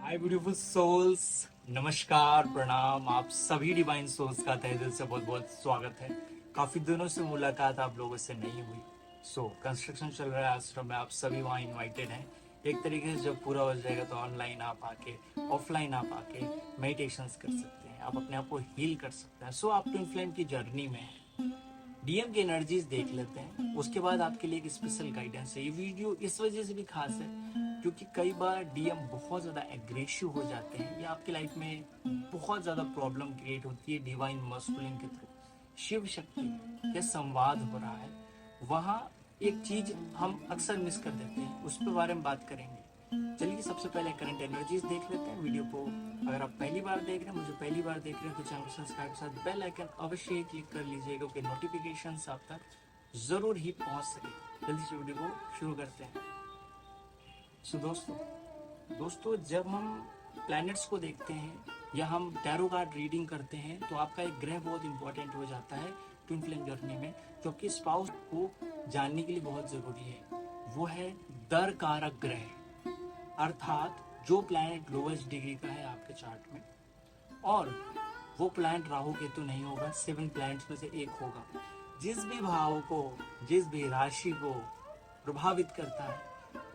हाय beautiful souls, नमस्कार, प्रणाम। आप सभी डिवाइन सोल्स का तहे दिल से बहुत बहुत स्वागत है। काफी दिनों से मुलाकात आप लोगों से नहीं हुई। कंस्ट्रक्शन चल रहा है आश्रम में, आप सभी वहाँ इनवाइटेड हैं। एक तरीके से जब पूरा हो जाएगा तो ऑनलाइन आप आके, ऑफलाइन आप आके मेडिटेशंस कर सकते हैं, आप अपने आप को हील कर सकते हैं। आप ट्विन फ्लेम की जर्नी में हैं। डीएम की एनर्जीज देख लेते हैं, उसके बाद आपके लिए एक स्पेशल गाइडेंस है। ये वीडियो इस वजह से भी खास है क्योंकि कई बार डीएम बहुत ज़्यादा एग्रेसिव हो जाते हैं या आपकी लाइफ में बहुत ज़्यादा प्रॉब्लम क्रिएट होती है। डिवाइन मस्कुलिन के थ्रू शिव शक्ति या संवाद हो रहा है, वहाँ एक चीज हम अक्सर मिस कर देते हैं, उस पर बारे में बात करेंगे। चलिए सबसे पहले करंट एनर्जीज देख लेते हैं। वीडियो को अगर आप पहली बार देख रहे हैं, मुझे पहली बार देख रहे हैं, तो चैनल को सब्सक्राइब के साथ बेल आइकन अवश्य ही क्लिक कर लीजिएगा क्योंकि नोटिफिकेशंस आप तक जरूर ही पहुंच सके। जल्दी से वीडियो को शुरू करते हैं। दोस्तों जब हम प्लैनेट्स को देखते हैं या हम टैरो कार्ड रीडिंग करते हैं तो आपका एक ग्रह बहुत इंपॉर्टेंट हो जाता है ट्विन फ्लेम जर्नी में, जो कि स्पाउस को जानने के लिए बहुत जरूरी है। वो है दर कारक ग्रह, अर्थात जो प्लैनेट लोवेस्ट डिग्री का है आपके चार्ट में, और वो प्लैनेट राहु केतु नहीं होगा, 7 प्लैनेट्स में से एक होगा। जिस भी भाव को, जिस भी राशि को प्रभावित करता है,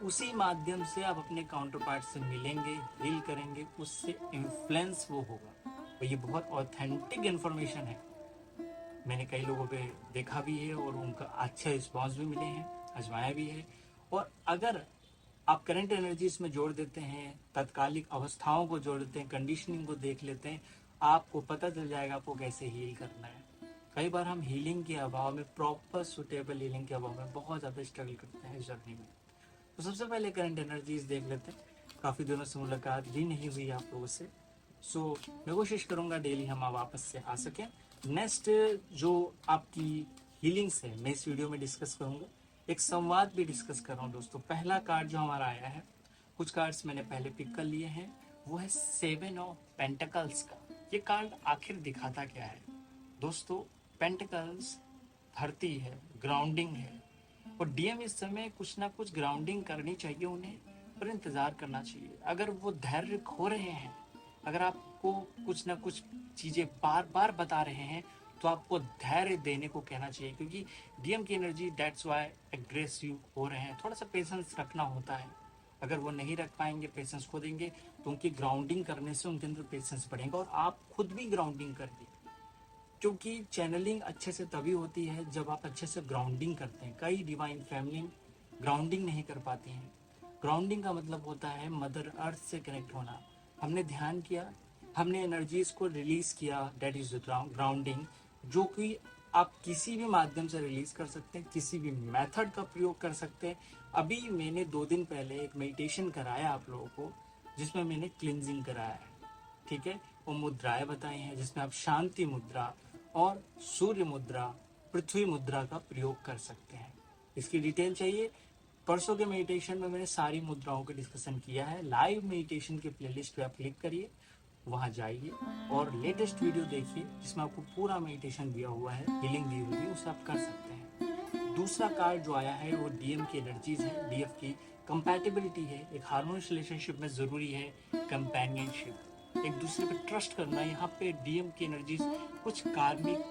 उसी माध्यम से आप अपने काउंटर पार्ट से मिलेंगे, हील करेंगे, उससे इन्फ्लुएंस वो होगा। तो ये बहुत ऑथेंटिक इन्फॉर्मेशन है। मैंने कई लोगों पे देखा भी है और उनका अच्छे रिस्पॉन्स भी मिले हैं, आजमाया भी है। और अगर आप करंट एनर्जीज में जोड़ देते हैं, तत्कालिक अवस्थाओं को जोड़ देते हैं, कंडीशनिंग को देख लेते हैं, आपको पता चल जाएगा आपको कैसे हील करना है। कई बार हम हीलिंग के अभाव में, प्रॉपर सुटेबल हीलिंग के अभाव में बहुत ज़्यादा स्ट्रगल करते हैं इस जर्नी में। तो सबसे पहले करंट एनर्जीज देख लेते हैं। काफ़ी दिनों से मुलाकात भी नहीं हुई आप लोगों से, मैं कोशिश करूँगा डेली हम वापस से आ सकें। नेक्स्ट जो आपकी हीलिंग्स है मैं इस वीडियो में डिस्कस करूँगा। एक संवाद भी डिस्कस कर रहा हूँ दोस्तों। पहला कार्ड जो हमारा आया है, कुछ कार्ड्स मैंने पहले पिक कर लिए हैं, वो है 7 ऑफ पेंटिकल्स का। ये कार्ड आखिर दिखाता क्या है दोस्तों? पेंटिकल्स धरती है, ग्राउंडिंग है, और डीएम इस समय कुछ ना कुछ ग्राउंडिंग करनी चाहिए उन्हें, पर इंतजार करना चाहिए। अगर वो धैर्य खो रहे हैं, अगर आपको कुछ ना कुछ चीजें बार बार बता रहे हैं, तो आपको धैर्य देने को कहना चाहिए क्योंकि डीएम की एनर्जी दैट्स वाई एग्रेसिव हो रहे हैं। थोड़ा सा पेशेंस रखना होता है। अगर वो नहीं रख पाएंगे, पेशेंस खो देंगे, तो उनकी ग्राउंडिंग करने से उनके अंदर पेशेंस बढ़ेगा और आप खुद भी ग्राउंडिंग करिए। क्योंकि चैनलिंग अच्छे से तभी होती है जब आप अच्छे से ग्राउंडिंग करते हैं। कई डिवाइन फैमिली ग्राउंडिंग नहीं कर पाती हैं। ग्राउंडिंग का मतलब होता है मदर अर्थ से कनेक्ट होना। हमने ध्यान किया, हमने एनर्जीज को रिलीज किया, दैट इज ग्राउंडिंग, जो कि आप किसी भी माध्यम से रिलीज कर सकते हैं, किसी भी मेथड का प्रयोग कर सकते हैं। अभी मैंने 2 दिन पहले एक मेडिटेशन कराया आप लोगों को, जिसमें मैंने क्लिनजिंग कराया है, ठीक है। वो मुद्राएं बताई हैं जिसमें आप शांति मुद्रा और सूर्य मुद्रा, पृथ्वी मुद्रा का प्रयोग कर सकते हैं। इसकी डिटेल चाहिए, परसों के मेडिटेशन में मैंने सारी मुद्राओं का डिस्कशन किया है। लाइव मेडिटेशन के प्लेलिस्ट पे आप क्लिक करिए, वहां जाइए और लेटेस्ट वीडियो देखिए जिसमें आपको पूरा मेडिटेशन दिया हुआ है, हीलिंग दी हुई है, उसे आप कर सकते हैं। दूसरा कार्ड जो आया है वो डीएम की एनर्जीज है, डीएफ की कंपैटिबिलिटी है। एक हार्मोनियस रिलेशनशिप में जरूरी है कंपेनियनशिप, एक दूसरे पे ट्रस्ट करना। यहाँ पे डीएम की एनर्जीज कुछ कार्मिक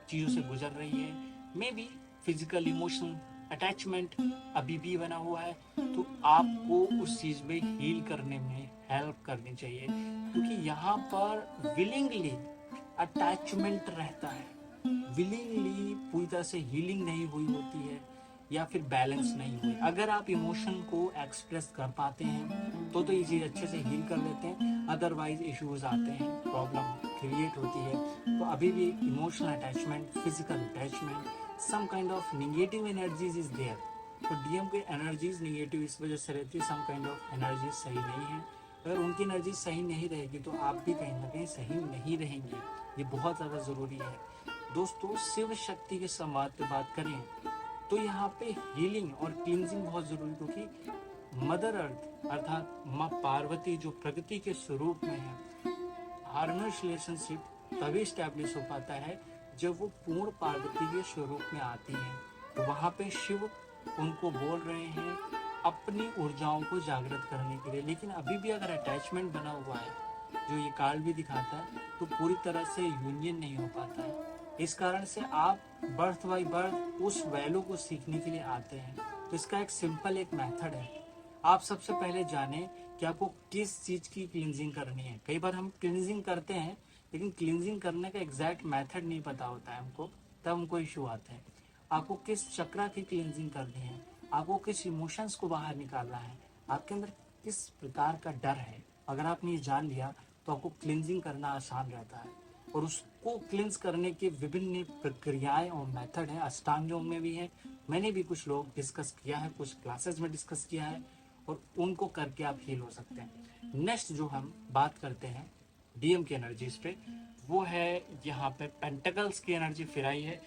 चीज़ों से गुजर रही है, may be physical emotional attachment अभी भी बना हुआ है, तो आपको उस चीज़ में हील करने में हेल्प करनी चाहिए क्योंकि यहाँ पर विलिंगली अटैचमेंट रहता है, विलिंगली पूरी तरह से हीलिंग नहीं हुई होती है या फिर बैलेंस नहीं हुई। अगर आप इमोशन को एक्सप्रेस कर पाते हैं तो ये चीज़ अच्छे से हील कर लेते हैं, अदरवाइज इश्यूज आते हैं, प्रॉब्लम क्रिएट होती है। तो अभी भी emotional attachment, physical attachment, some kind of negative energies is there. तो डीएम की एनर्जीज निगेटिव इस वजह से रहती है, सम काइंड ऑफ एनर्जीज सही नहीं है। अगर उनकी एनर्जी सही नहीं रहेगी तो आप भी कहीं ना कहीं सही नहीं रहेंगे। ये बहुत ज़्यादा ज़रूरी है दोस्तों। शिव शक्ति के संवाद पे बात करें तो यहाँ पे हीलिंग और क्लींजिंग बहुत जरूरी, क्योंकि मदर अर्थ अर्थात माँ पार्वती जो प्रकृति के स्वरूप में है, हार्मोनियस रिलेशनशिप तभी स्टैब्लिश हो पाता है जब वो पूर्ण पार्वती के स्वरूप में आती है। तो वहाँ पे शिव उनको बोल रहे हैं अपनी ऊर्जाओं को जागृत करने के लिए। लेकिन अभी भी अगर अटैचमेंट बना हुआ है, जो ये कार्ड भी दिखाता है, तो पूरी तरह से यूनियन नहीं हो पाता है। इस कारण से आप बर्थ बाई बर्थ उस वैल्यू को सीखने के लिए आते हैं। तो इसका एक सिंपल एक मेथड है। आप सबसे पहले जाने कि आपको किस चीज की क्लींजिंग करनी है। कई बार हम क्लींजिंग करते हैं, लेकिन क्लींजिंग करने का एग्जैक्ट मेथड नहीं पता होता है हमको, तब हमको इश्यू आते हैं। आपको किस चक्रा की क्लींजिंग करनी है, आपको किस इमोशंस को बाहर निकालना है, आपके अंदर किस प्रकार का डर है, अगर आपने ये जान लिया तो आपको क्लींजिंग करना आसान रहता है। और उसको क्लींस करने के विभिन्न प्रक्रियाएं और मेथड है, अष्टांग योग में भी है। मैंने भी कुछ लोग डिस्कस किया है, कुछ क्लासेस में डिस्कस किया है, और उनको करके आप हील हो सकते हैं। नेक्स्ट जो हम बात करते हैं डीएम की एनर्जीज पे, वो है यहाँ पे पेंटिकल्स की एनर्जी फिर आई है।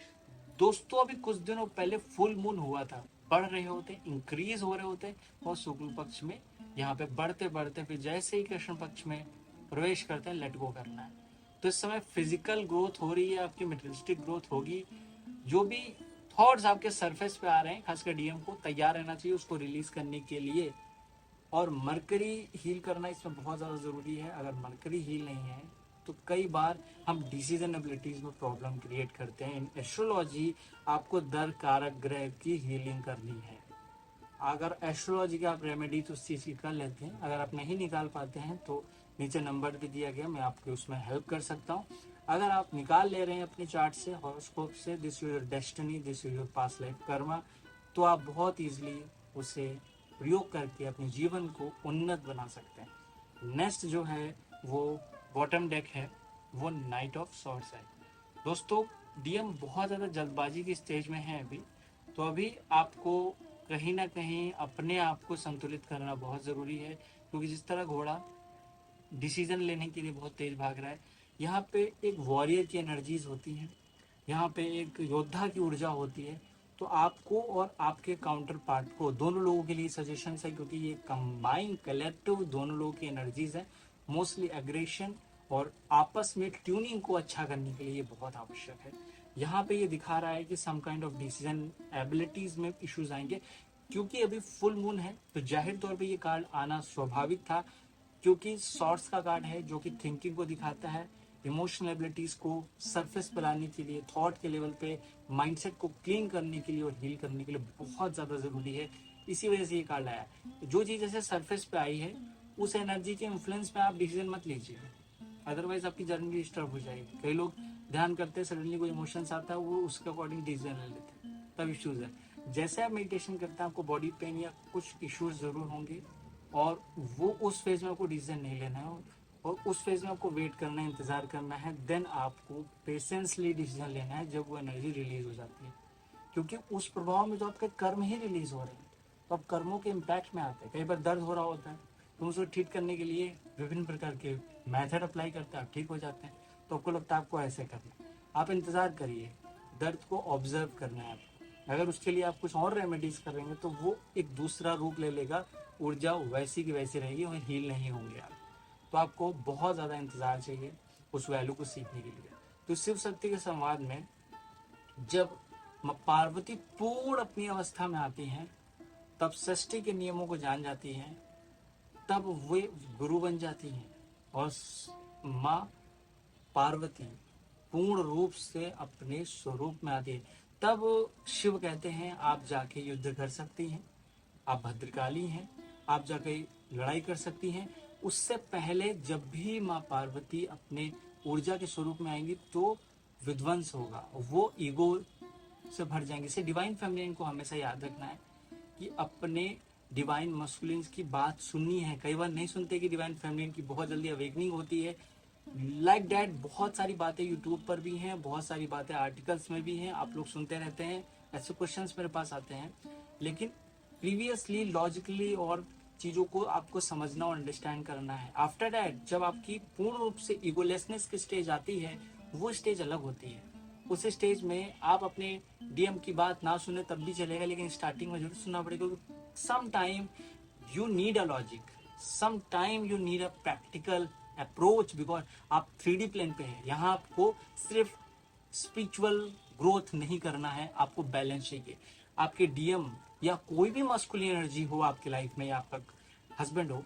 दोस्तों अभी कुछ दिनों पहले फुल मून हुआ था, बढ़ रहे होते, इंक्रीज हो रहे होते, और शुक्ल पक्ष में यहाँ पे बढ़ते बढ़ते फिर जैसे ही कृष्ण पक्ष में प्रवेश करते हैं, लेट गो करना है। तो इस समय फिजिकल ग्रोथ हो रही है, आपकी मेटेरियलिस्टिक ग्रोथ होगी। जो भी थॉट्स आपके सरफेस पे आ रहे हैं, खासकर डीएम को तैयार रहना चाहिए उसको रिलीज करने के लिए। और मरकरी हील करना इसमें बहुत ज़्यादा ज़रूरी है। अगर मरकरी हील नहीं है तो कई बार हम डिसीजन एबिलिटीज में प्रॉब्लम क्रिएट करते हैं। इन एस्ट्रोलॉजी आपको दर कारक ग्रह की हीलिंग करनी है। अगर एस्ट्रोलॉजी का आप रेमेडी तो उस चीज़ की कर लेते हैं, अगर आप नहीं निकाल पाते हैं तो नीचे नंबर भी दिया गया, मैं आपको उसमें हेल्प कर सकता हूँ। अगर आप निकाल ले रहे हैं अपने चार्ट से, हॉरोस्कोप से, this is your destiny, this is your past life Karma, तो आप बहुत ईजिली उसे प्रयोग करके अपने जीवन को उन्नत बना सकते हैं। नेक्स्ट जो है वो बॉटम डेक है, वो नाइट ऑफ सॉर्ड्स है। दोस्तों डीएम बहुत ज़्यादा जल्दबाजी की स्टेज में है अभी, तो अभी आपको कहीं ना कहीं अपने आप को संतुलित करना बहुत ज़रूरी है। क्योंकि जिस तरह घोड़ा डिसीजन लेने के लिए बहुत तेज भाग रहा है, यहाँ पे एक वॉरियर की एनर्जीज होती हैं, यहाँ पे एक योद्धा की ऊर्जा होती है। तो आपको और आपके काउंटर पार्ट को, दोनों लोगों के लिए सजेशन है, क्योंकि ये कंबाइन कलेक्टिव दोनों लोगों की एनर्जीज है। मोस्टली एग्रेशन और आपस में ट्यूनिंग को अच्छा करने के लिए ये बहुत आवश्यक है। यहाँ पे ये दिखा रहा है कि some kind of decision abilities में इश्यूज आएंगे। क्योंकि अभी फुल मून है तो जाहिर तौर पे ये कार्ड आना स्वाभाविक था, क्योंकि सॉर्ट्स का कार्ड है जो कि थिंकिंग को दिखाता है, इमोशनल एबिलिटीज को सरफेस पर लाने के लिए, थॉट के लेवल पे माइंडसेट को क्लीन करने के लिए और हील करने के लिए बहुत ज़्यादा ज़रूरी है। इसी वजह से ये कार्ड आया। जो चीज़ जैसे सरफेस पे आई है उस एनर्जी के इन्फ्लुएंस में आप डिसीजन मत लीजिए, अदरवाइज आपकी जर्नी डिस्टर्ब हो जाएगी। कई लोग ध्यान करते हैं, सडनली कोई इमोशंस आता है, वो उसके अकॉर्डिंग डिसीजन ले लेते हैं, तब इश्यूज है। जैसे आप मेडिटेशन करते हैं आपको बॉडी पेन या कुछ इश्यूज जरूर होंगे, और वो उस फेज में आपको डिसीजन नहीं लेना है, और उस फेज में आपको वेट करना है, इंतजार करना है। देन आपको पेशेंसली डिसीजन लेना है जब वो एनर्जी रिलीज हो जाती है। क्योंकि उस प्रभाव में तो आपके कर्म ही रिलीज हो रहे हैं, तो आप कर्मों के इम्पैक्ट में आते हैं। कई बार दर्द हो रहा होता है तो उसको ठीक करने के लिए विभिन्न प्रकार के मेथड अप्लाई करते हैं, आप ठीक हो जाते हैं। तो आपको लगता है आपको ऐसे करना है, आप इंतजार करिए, दर्द को ऑब्जर्व करना है आपको। अगर उसके लिए आप कुछ और रेमेडीज करेंगे तो वो एक दूसरा रूप ले लेगा, ऊर्जा वैसी की वैसी रहेगी और हील नहीं होंगे आप। तो आपको बहुत ज़्यादा इंतजार चाहिए उस वैल्यू को सीखने के लिए। तो शिव शक्ति के संवाद में जब पार्वती पूर्ण अपनी अवस्था में आती हैं, तब षष्ठी के नियमों को जान जाती हैं, तब वे गुरु बन जाती हैं, और माँ पार्वती पूर्ण रूप से अपने स्वरूप में आती है। तब शिव कहते हैं आप जाके युद्ध कर सकती हैं, आप भद्रकाली हैं, आप जाके लड़ाई कर सकती हैं। उससे पहले जब भी माँ पार्वती अपने ऊर्जा के स्वरूप में आएंगी तो विध्वंस होगा, वो ईगो से भर जाएंगे। इसे डिवाइन फेमिनिन को हमेशा याद रखना है कि अपने डिवाइन मस्कुलिन की बात सुननी है। कई बार नहीं सुनते कि डिवाइन फेमिनिन की बहुत जल्दी अवेकनिंग होती है। लाइक दैट बहुत सारी बातें यूट्यूब पर भी हैं, बहुत सारी बातें आर्टिकल्स में भी हैं, आप लोग सुनते रहते हैं, ऐसे क्वेश्चंस मेरे पास आते हैं। लेकिन प्रीवियसली लॉजिकली और चीज़ों को आपको समझना और अंडरस्टैंड करना है। आफ्टर दैट जब आपकी पूर्ण रूप से ईगोलेसनेस की स्टेज आती है, वो स्टेज अलग होती है। उस स्टेज में आप अपने डीएम की बात ना सुने तब भी चलेगा, लेकिन स्टार्टिंग में जरूर सुनना पड़ेगा। Some time you need a logic, some time you need a practical approach, because आप 3D प्लेन पे हैं। यहाँ आपको सिर्फ स्पिरिचुअल ग्रोथ नहीं करना है, आपको बैलेंस चाहिए। आपके डीएम या कोई भी मस्कुलिन एनर्जी हो आपकी लाइफ में, या आपका हस्बैंड हो,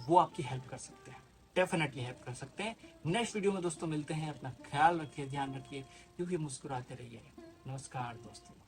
वो आपकी हेल्प कर सकते हैं, डेफिनेटली हेल्प कर सकते हैं। नेक्स्ट वीडियो में दोस्तों मिलते हैं। अपना ख्याल रखिए, ध्यान रखिए, क्योंकि मुस्कुराते रहिए। नमस्कार दोस्तों।